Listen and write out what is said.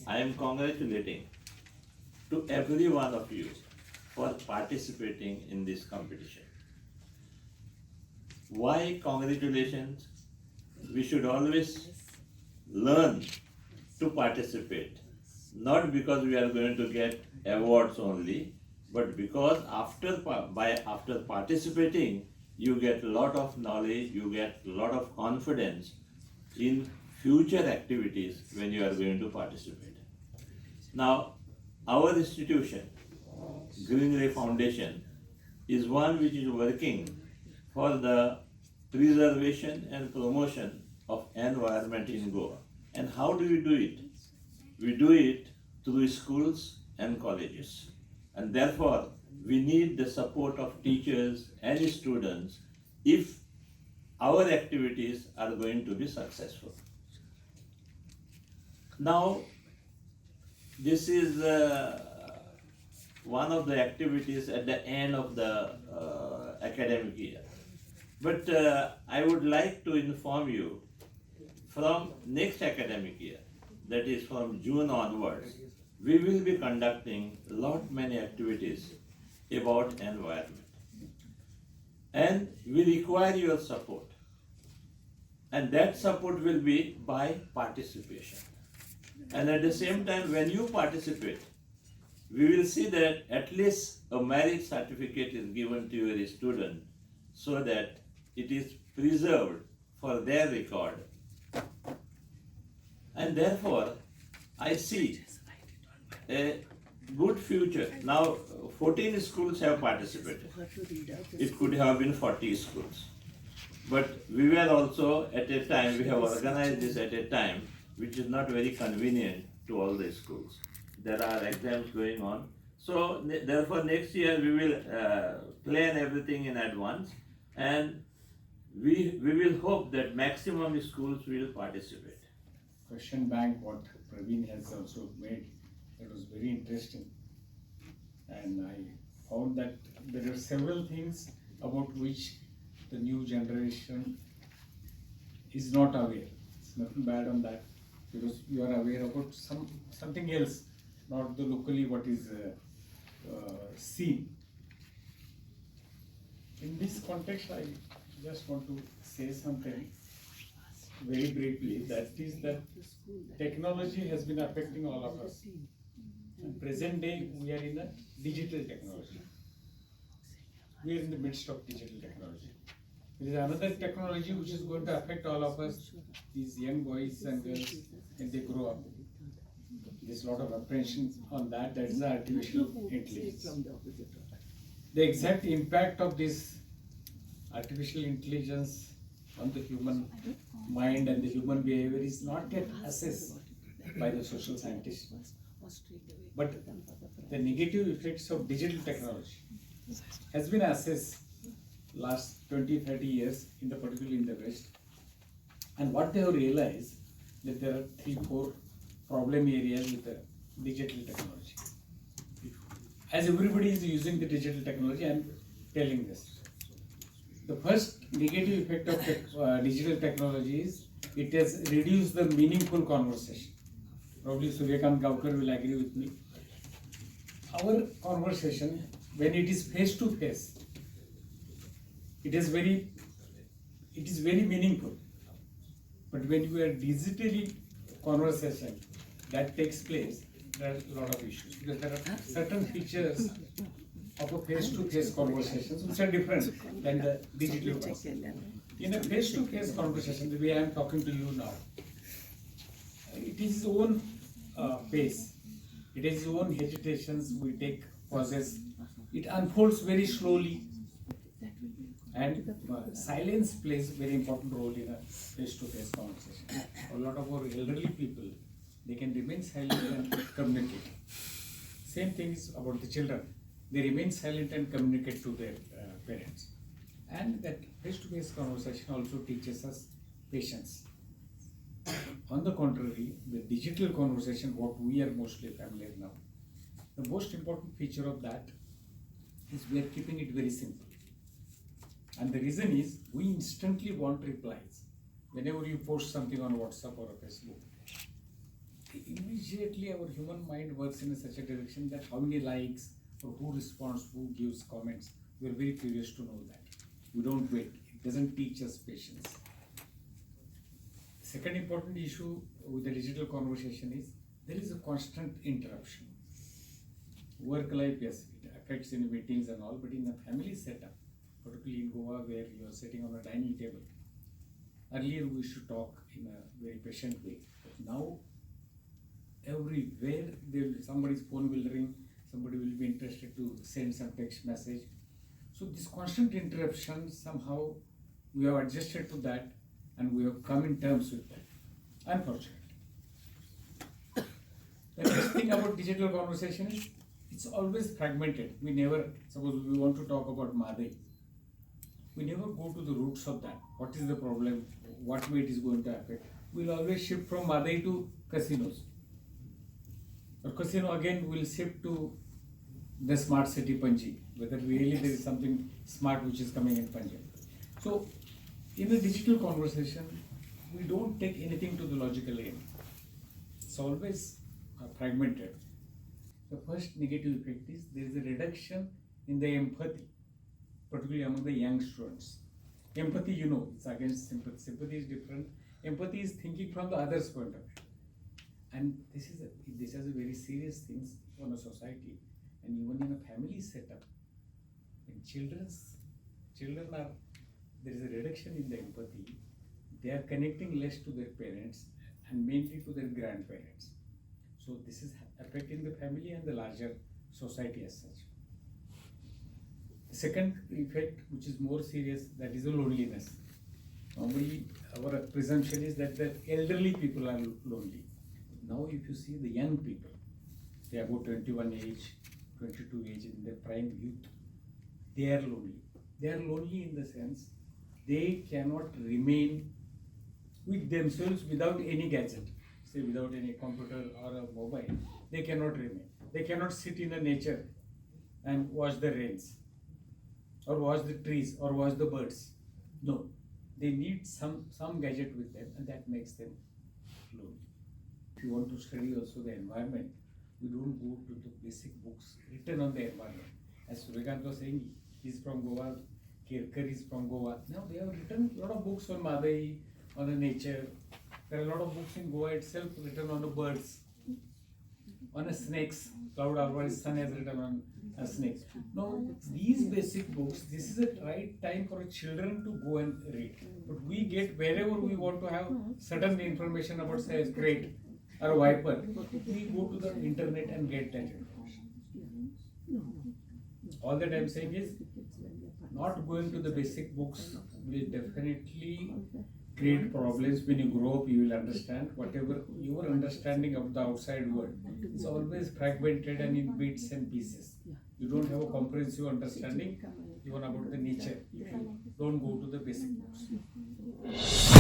I am congratulating to every one of you for participating in this competition. Why congratulations? We should always learn to participate, not because we are going to get awards only, but because after participating, you get a lot of knowledge, you get a lot of confidence in future activities when you are going to participate. Now, our institution, Greenery Foundation, is one which is working for the preservation and promotion of environment in Goa. And how do we do it? We do it through schools and colleges. And therefore, we need the support of teachers and students if our activities are going to be successful. Now, this is one of the activities at the end of the academic year. But I would like to inform you, from next academic year, that is from June onwards, we will be conducting many activities about environment. And we require your support. And that support will be by participation. And at the same time, when you participate, we will see that at least a merit certificate is given to your student so that it is preserved for their record. And therefore, I see a good future. Now, 14 schools have participated. It could have been 40 schools. But we were also at a time, we have organized this at a time which is not very convenient to all the schools. There are exams going on. So therefore next year we will plan everything in advance, and we will hope that maximum schools will participate. Question bank what Praveen has also made, that was very interesting. And I found that there are several things about which the new generation is not aware. It's nothing bad on that, because you are aware about something else, not the locally what is seen. In this context, I just want to say something very briefly. That is that technology has been affecting all of us. In present day, we are in a digital technology. We are in the midst of digital technology. There is another technology which is going to affect all of us, these young boys and girls, when they grow up. There's a lot of apprehension on that, that is artificial intelligence. The exact impact of this artificial intelligence on the human mind and the human behavior is not yet assessed by the social scientists. But the negative effects of digital technology has been assessed last 20-30 years, particularly in the West. And what they have realized, that there are 3-4 problem areas with the digital technology. As everybody is using the digital technology, I am telling this. The first negative effect of digital technology is it has reduced the meaningful conversation. Probably Suryakant Gaukar will agree with me. Our conversation, when it is face to face, it is very meaningful. But when you are digitally conversation that takes place, there are a lot of issues, because there are certain features of a face-to-face conversations which are different than the digital ones. In a face-to-face conversation, the way I am talking to you now, it is its own pace. It is its own hesitations. We take pauses. It unfolds very slowly. And silence plays a very important role in a face-to-face conversation. A lot of our elderly people, they can remain silent and communicate. Same thing is about the children. They remain silent and communicate to their parents. And that face-to-face conversation also teaches us patience. On the contrary, the digital conversation, what we are mostly familiar now, the most important feature of that is we are keeping it very simple. And the reason is, we instantly want replies. Whenever you post something on WhatsApp or Facebook, immediately our human mind works in such a direction that how many likes or who responds, who gives comments. We are very curious to know that. We don't wait. It doesn't teach us patience. Second important issue with the digital conversation is there is a constant interruption. Work life, yes, it affects in meetings and all, but in a family setup, particularly in Goa where you are sitting on a dining table, earlier we should talk in a very patient way, but now everywhere somebody's phone will ring, somebody will be interested to send some text message. So this constant interruption, somehow we have adjusted to that and we have come in terms with that, unfortunately. The next thing about digital conversation is it's always fragmented. We never, suppose we want to talk about Madai, we never go to the roots of that. What is the problem? What way it is going to affect? We'll always shift from Madai to casinos. Or casino again will shift to the smart city Panji, whether really there is something smart which is coming in Punjab. So in a digital conversation, we don't take anything to the logical end. It's always fragmented. The first negative effect is there is a reduction in the empathy, particularly among the young students. Empathy, you know, it's against sympathy. Sympathy is different. Empathy is thinking from the other's point of view. And this has a very serious things on a society and even in a family setup. When children are, there is a reduction in the empathy. They are connecting less to their parents and mainly to their grandparents. So this is affecting the family and the larger society as such. The second effect, which is more serious, that is the loneliness. Normally, our presumption is that the elderly people are lonely. Now, if you see the young people, they are about 21 age, 22 age, in their prime youth, they are lonely. They are lonely in the sense they cannot remain with themselves without any gadget. Say without any computer or a mobile, they cannot remain. They cannot sit in the nature and watch the rains or watch the trees or watch the birds. No, they need some gadget with them, and that makes them lonely. If you want to study also the environment, we don't go to the basic books written on the environment. As Surikant was saying, he's from Goa, Kirkar is from Goa. Now they have written a lot of books on Madai, on the nature. There are a lot of books in Goa itself written on the birds, on the snakes. Cloud Alvarez's son has written on snakes. Now, these basic books, this is a right time for children to go and read. But we get wherever we want to have certain information about, say, a crate or a viper, we go to the internet and get that information. All that I'm saying is, not going to the basic books will definitely create problems. When you grow up, you will understand whatever your understanding of the outside world is always fragmented and in bits and pieces. You don't have a comprehensive understanding even about the nature if you don't go to the basic books.